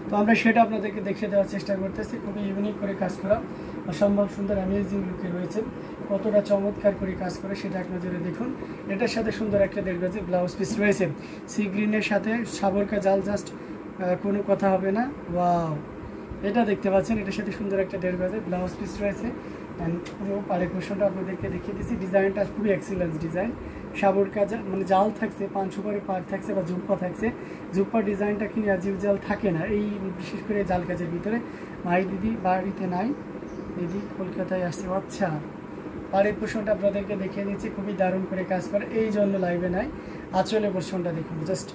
তো আমরা সেটা আপনাদেরকে দেখিয়ে দেওয়ার চেষ্টা করতেছি। খুবই ইউনিক করে কাজ করা, অসম্ভব সুন্দর অ্যামেজিং লুকে রয়েছে। কতটা চমৎকার করে কাজ করে সেটা এক নজরে দেখুন। এটার সাথে সুন্দর একটা 1.5 গজের ব্লাউজ পিস রয়েছে, সি গ্রিনের সাথে সাবরকা জাল, জাস্ট কোনো কথা হবে না। ওয়াও, এটা দেখতে পাচ্ছেন, এটার সাথে সুন্দর একটা 1.5 গজের ব্লাউজ পিস রয়েছে। অ্যান্ড পুরো পাড়ের পোর্শনটা আপনাদেরকে দেখিয়ে দিচ্ছি। ডিজাইনটা খুবই এক্সিলেন্স ডিজাইন, সাবরকা মানে জাল থাকছে, 5 সুপারি পার থাকছে বা জুপ্পা থাকছে। জুপ্পার ডিজাইনটা কিন্তু অ্যাজিভ জাল থাকে না এই বিশেষ করে জাল কাজের ভিতরে। মাই দিদি বাড়িতে নাই, দিদি কলকাতায় আসছে। আচ্ছা, পাড়ের পোর্শনটা আপনাদেরকে দেখিয়ে দিচ্ছি, খুবই দারুণ করে কাজ করে, এই জন্য লাইভে নাই। আঁচলের পোর্শনটা দেখুন, জাস্ট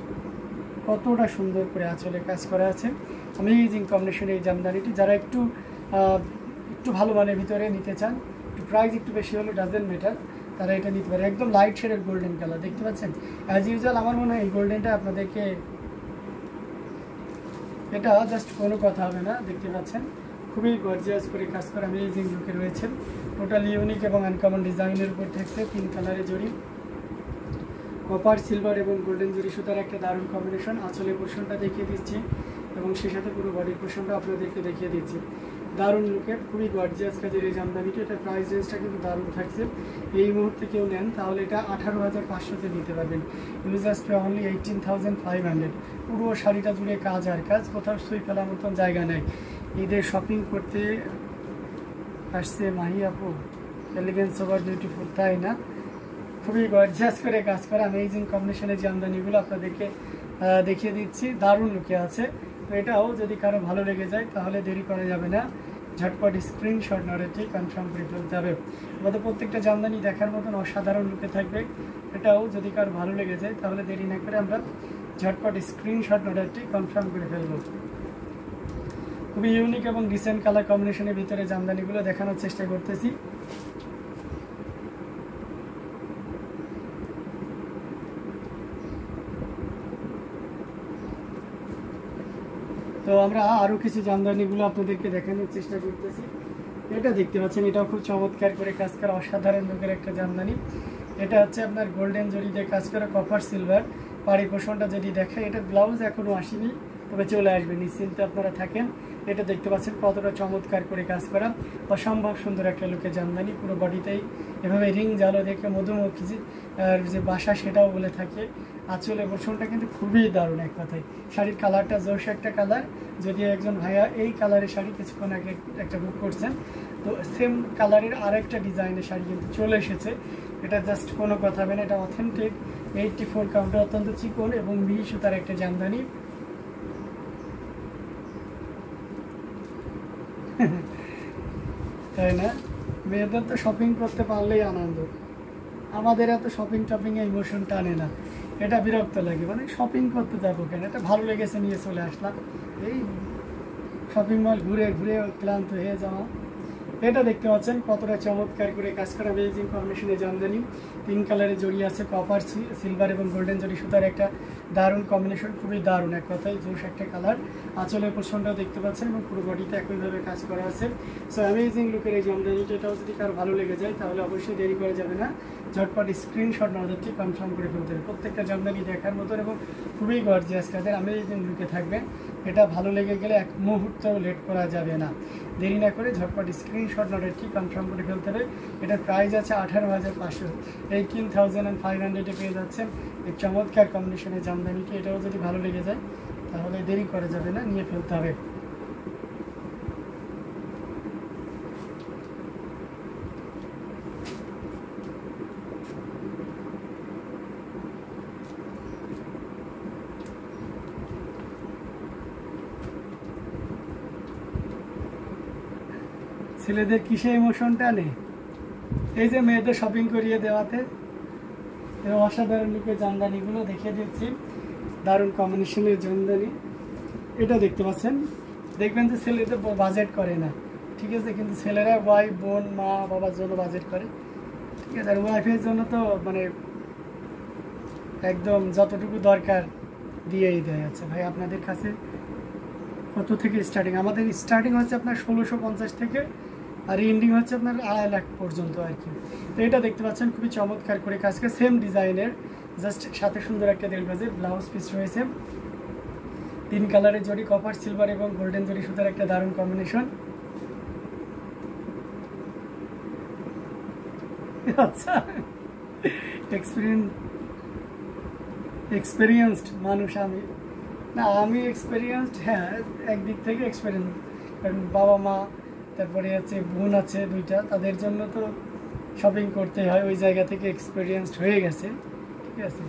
কতটা সুন্দর করে আঁচলে কাজ করা আছে। অ্যামেজিং কম্বিনেশনে এই জামদানিটি। যারা একটু ভালো মানের ভিতরে নিতে চান, একটু প্রাইস একটু বেশি হলে ডাজেন্ট ম্যাটার, তারা এটা নিতে পারে। একদম লাইট শেডের গোল্ডেন কালার দেখতে পাচ্ছেন। অ্যাজ ইউজুয়াল আমার মনে হয় এই গোল্ডেনটা আপনাদেরকে, এটা জাস্ট কোনো কথা হবে না। দেখতে পাচ্ছেন খুবই গর্জিয়াস করে কাজ করা, অ্যামেজিং লুকে রয়েছে। টোটালি ইউনিক এবং আনকমন ডিজাইনের উপর থাকছে 3 কালারের জড়ি, কপার, সিলভার এবং গোল্ডেন জরি সুতার একটা দারুণ কম্বিনেশন। আঁচলের পোর্শনটা দেখিয়ে দিচ্ছি এবং সেই সাথে পুরো বডির পোর্শনটা আপনাদেরকে দেখিয়ে দিচ্ছি। দারুণ লুকের, খুবই গর্জিয়াস কাজের এই জামদানিটা। এটা প্রাইস রেঞ্জটা কিন্তু দারুণ থাকছে। এই মুহূর্তে কেউ নেন তাহলে এটা 18,500-তে নিতে পারবেন। Users pay only 18,500। পুরো শাড়িটা জুড়ে কাজ আর কাজ, কোথাও সুই ফেলার মতন জায়গা নেই। ঈদের শপিং করতে আসছে মাহি আপু, এলিগেন্স ওভার বিউটিফুল, তাই না? খুবই গর্জিয়াস করে কাজ করা অ্যামেজিং কম্বিনেশনের জামদানিগুলো আপনাদেরকে দেখিয়ে দিচ্ছি। দারুণ লুকে আছে। তো এটাও যদি কারো ভালো লেগে যায় তাহলে দেরি করা যাবে না, ঝটপট স্ক্রিনশট নড়েটি কনফার্ম করে ফেলতে হবে। আমাদের প্রত্যেকটা জামদানি দেখার মতন অসাধারণ লুকে থাকবে। এটাও যদি কারো ভালো লেগে যায় তাহলে দেরি না করে আমরা ঝটপট স্ক্রিনশট নড়েটি কনফার্ম করে ফেলবো। খুবই ইউনিক এবং ডিসেন্ট কালার কম্বিনেশনের ভিতরে জামদানিগুলো দেখানোর চেষ্টা করতেছি। তো আমরা আরও কিছু জামদানিগুলো আপনাদেরকে দেখানোর চেষ্টা করতেছি। এটা দেখতে পাচ্ছেন, এটাও খুব চমৎকার করে কাজ করা অসাধারণ লোকের একটা জামদানি। এটা হচ্ছে আপনার গোল্ডেন জরি দিয়ে কাজ করা, কপার সিলভার। পাড়ি পোষণটা যদি দেখায়, এটা ব্লাউজ এখনও আসেনি, তবে চলে আসবে, নিশ্চিন্তে আপনারা থাকেন। এটা দেখতে পাচ্ছেন কতটা চমৎকার করে কাজ করা, অসম্ভব সুন্দর একটা লোকের জামদানি। পুরো বডিতেই এভাবে রিং জালো দেখে মধুমক্ষী যে বাসা সেটাও বলে থাকে। আঁচলের পোর্শনটা কিন্তু খুবই দারুণ এক কথায়। শাড়ির কালারটা জোশ একটা কালার। যদি একজন ভাইয়া এই কালারের শাড়ি কিছুক্ষণ আগে একটা বুক করছেন, তো সেম কালারের আরেকটা ডিজাইনের শাড়ি কিন্তু চলে এসেছে। এটা জাস্ট কোনো কথা হবে না, এটা অথেন্টিক 84 কাউন্টে অত্যন্ত চিকন এবং মিহি সুতার একটা জামদানি। তাই না? মেয়েদের তো শপিং করতে পারলেই আনন্দ, আমাদের এত শপিং টপিংয়ে ইমোশন টানে না, এটা বিরক্ত লাগে। মানে শপিং করতে যাবো কেন, এটা ভালো লেগেছে নিয়ে চলে আসলাম। এই শপিং মল ঘুরে ঘুরে ক্লান্ত হয়ে যাওয়া। এটা দেখতে পাচ্ছেন কতটা চমৎকার করে কাজ করা অ্যামেজিং কম্বিনেশনে জামদানি। 3 কালারে জড়ি আছে, কপার, সিলভার এবং গোল্ডেন জড়ি সুতার একটা দারুণ কম্বিনেশন, খুবই দারুণ এক কথায় জোশ একটা কালার। আঁচলের পোর্শনটাও দেখতে পাচ্ছেন এবং পুরো বডিতে একইভাবে কাজ করা আছে। সো অ্যামেজিং লুকের এই জামদানিটা, এটাও যদি কারো ভালো লেগে যায় তাহলে অবশ্যই দেরি করা যাবে না, ঝটপট স্ক্রিনশট নজরটি কনফার্ম করে ফেলতে হবে। প্রত্যেকটা জামদানি দেখার মতন এবং খুবই গর্জিয়াস কাজের অ্যামেজিং লুকে থাকবে। এটা ভালো লেগে গেলে এক মুহূর্তেও লেট করা যাবে না, দেরি না করে ঝটপট স্ক্রিনশট নজরটি কনফার্ম করে ফেলতে হবে। এটার প্রাইস আছে 18,500, 18,500-এ পেয়ে যাচ্ছেন এই চমৎকার কম্বিনেশনের জামদানিটি। এটাও যদি ভালো লেগে যায় তাহলে দেরি করা যাবে না, নিয়ে ফেলতে হবে। ছেলেদের কিসে ইমোশনটা নেই, এই যে মেয়েদের শপিং করিয়ে দেওয়াতে। অসাধারণ লুকের জামদানিগুলো দেখিয়ে দিচ্ছি, দারুণ কম্বিনেশনের জামদানি। এটা দেখতে পাচ্ছেন, দেখবেন যে ছেলেদের বাজেট করে না, ঠিক আছে, কিন্তু ছেলেরা ওয়াইফ, বোন, মা, বাবার জন্য বাজেট করে, ঠিক আছে। আর ওয়াইফের জন্য তো মানে একদম যতটুকু দরকার দিয়েই দেয়। আচ্ছা ভাই, আপনাদের কাছে কত থেকে স্টার্টিং? আমাদের স্টার্টিং হচ্ছে আপনার 1650 থেকে, আর এন্ডিং হচ্ছে আপনার 2.5 লাখ পর্যন্ত আর কি। তো এটা দেখতে পাচ্ছেন খুবই চমৎকার করে কাজকে, সেম ডিজাইনের, জাস্ট সাথে সুন্দর একটা 1.5 গজের ব্লাউজ পিস রয়েছে। 3 কালারের জড়ি, কপার সিলভার এবং গোল্ডেন জড়ি সুতার একটা দারুণ কম্বিনেশন। আচ্ছা, এক্সপেরিয়েন্সড মানুষ আমি না, আমি এক্সপেরিয়েন্সড, হ্যাঁ একদিক থেকে এক্সপেরিয়েন্স, কারণ বাবা মা তারপরে আছে বোন আছে 2টা, তাদের জন্য তো শপিং করতে হয়, ওই জায়গা থেকে এক্সপেরিয়েন্সড হয়ে গেছে। ঠিক আছে,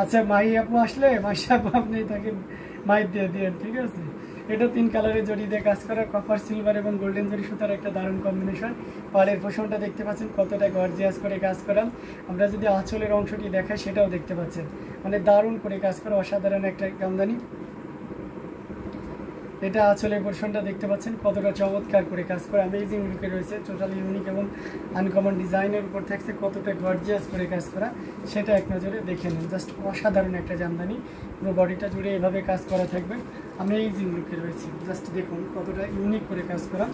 আচ্ছা মাই আপু আসলে মাসি আপু আপনি তাকে মাইক দিয়ে দিন। ঠিক আছে, এটা 3 কালারের জড়ি দিয়ে কাজ করা, কপার সিলভার এবং গোল্ডেন জড়ি সুতার একটা দারুণ কম্বিনেশন। পাড়ের পোষণটা দেখতে পাচ্ছেন কতটা গর্জিয়াস করে কাজ করা। আমরা যদি আঁচলের অংশটি দেখাই সেটাও দেখতে পাচ্ছেন, মানে দারুণ করে কাজ করা, অসাধারণ একটা জামদানি। এটা আঁচলের পোর্শনটা দেখতে পাচ্ছেন কতটা চমৎকার করে কাজ করে, অ্যামেজিং লুকে রয়েছে, টোটালি ইউনিক এবং আনকমন ডিজাইনের উপর থাকছে, কতটা গর্জিয়াস করে কাজ করা সেটা এক নজরে দেখে নিন। জাস্ট অসাধারণ একটা জামদানি, পুরো বডিটা জুড়ে এভাবে কাজ করা থাকবে, অ্যামেজিং লুকে রয়েছে। জাস্ট দেখুন কতটা ইউনিক করে কাজ করা।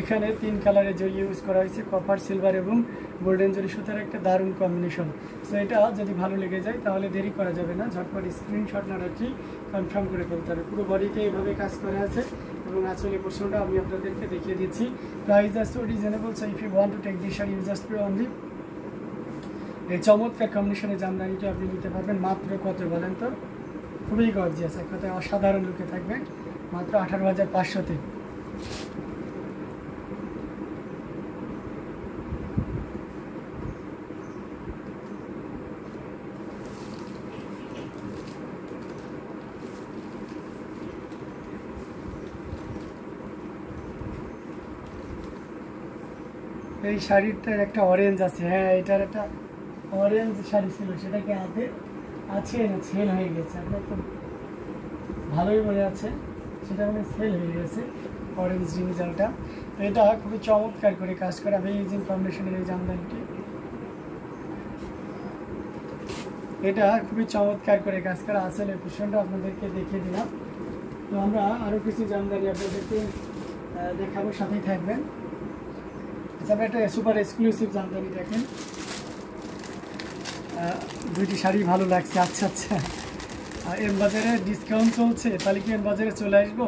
এখানে 3 কালারের জড়ি ইউজ করা হয়েছে, কপার সিলভার এবং গোল্ডেন জড়ি সুতার একটা দারুণ কম্বিনেশন। সো এটা যদি ভালো লেগে যায় তাহলে দেরি করা যাবে না, ঝটপট স্ক্রিনশট না রাখি কনফার্ম করে ফেলতে হবে। পুরো বডিতে এইভাবে কাজ করা আছে এবং আঁচলের পোর্শনটা আমি আপনাদেরকে দেখিয়ে দিচ্ছি। প্রাইস আছে reasonable, so if you want to take this sari you just pay only. এই চমৎকার কম্বিনেশনের জামদানিটা আপনি নিতে পারবেন মাত্র কত বলেন তো? খুবই গর্জিয়াস, এক কথায় অসাধারণ লুকে থাকবে, মাত্র 18,500-তে। এই শাড়িটার একটা অরেঞ্জ আছে, হ্যাঁ এটার একটা অরেঞ্জ শাড়ি ছিল, সেটাকে হাতে আছে না সেল হয়ে গেছে, আপনার তো ভালোই মনে আছে, সেটা মানে সেল হয়ে গেছে অরেঞ্জ ডিজাইনটা। এটা খুবই চমৎকার করে কাজ করে, অ্যামেজিং কম্বিনেশনের এই জামদানিটি, এটা খুবই চমৎকার করে কাজ করা। আসলে পোর্শনটা আপনাদেরকে দেখিয়ে দিলাম। তো আমরা আরও কিছু জামদানি আপনাদেরকে দেখাবো, সাথেই থাকবেন। আচ্ছা, আমরা একটা সুপার এক্সক্লুসিভ জামদানি দেখেন, 2টি শাড়ি ভালো লাগছে। আচ্ছা আচ্ছা, এম বাজারে ডিসকাউন্ট চলছে, তাহলে কি এম বাজারে চলে আসবো।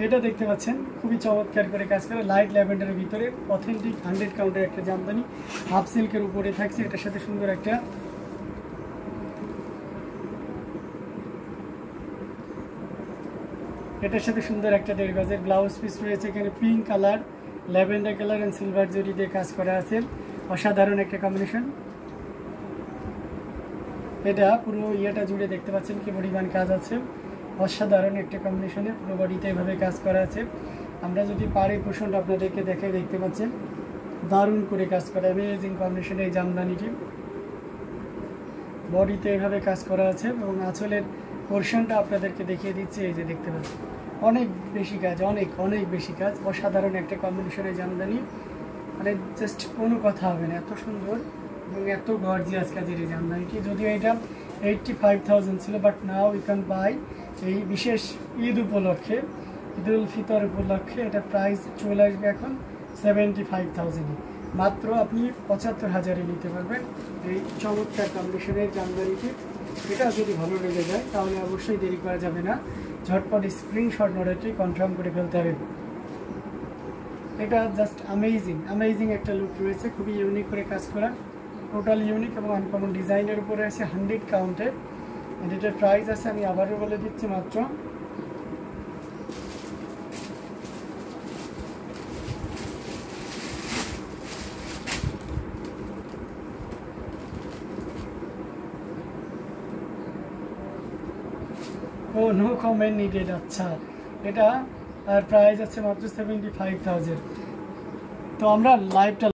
এটা দেখতে পাচ্ছেন খুবই চমৎকার করে কাজ করে, লাইট ল্যাভেন্ডারের ভিতরে অথেন্টিক 100 কাউন্টের একটা জামদানি, হাফ সিল্কের উপরে থাকছে। এটার সাথে সুন্দর একটা দেড় গজের ব্লাউজ পিস রয়েছে। এখানে pink colour, lavender colour and silver জরি দিয়ে কাজ করা আছে, অসাধারণ একটা কম্বিনেশন। এটা পুরো ইয়েটা জুড়ে দেখতে পাচ্ছেন কি পরিমাণ কাজ আছে, অসাধারণ একটা কম্বিনেশনে পুরো বডিতে এভাবে কাজ করা আছে। আমরা যদি পাড়ের পোর্শনটা আপনাদেরকে দেখে দেখতে পাচ্ছেন দারুণ করে কাজ করা, অ্যামেজিং কম্বিনেশনে এই জামদানিটি বডিতে এভাবে কাজ করা আছে। এবং আঁচলের পোর্শনটা আপনাদেরকে দেখিয়ে দিচ্ছি, এই যে দেখতে পাচ্ছেন অনেক বেশি কাজ, অনেক বেশি কাজ, অসাধারণ একটা কম্বিনেশনের জামদানি, মানে জাস্ট কোনো কথা হবে না, এত সুন্দর এবং এত গর্জিয়াস কাজের এই জামদানিটি। যদিও এটা 85,000 ছিল, but now you can buy এই বিশেষ ঈদ উপলক্ষে, ঈদ উল ফিতর উপলক্ষে এটা প্রাইস চলে আসবে এখন 75,000, মাত্র আপনি 75,000-এ নিতে পারবেন এই চমৎকার কম্বিনেশনের জামদানিটি। এটা যদি ভালো লেগে যায় তাহলে অবশ্যই দেরি করা যাবে না, ঝটপট স্ক্রিনশট নোটটি কনফার্ম করে ফেলতে হবে। এটা জাস্ট অ্যামেজিং একটা লুক রয়েছে, খুবই ইউনিক করে কাজ করা, টোটাল ইউনিক এবং আনকমন ডিজাইনের উপরে আছে 100 কাউন্টের। এটার প্রাইস আছে আমি আবারও বলে দিচ্ছি মাত্র নো কমেন্ট নিডেড। আচ্ছা, এটা আর প্রাইস আছে মাত্র 75,000। তো আমরা লাইভটা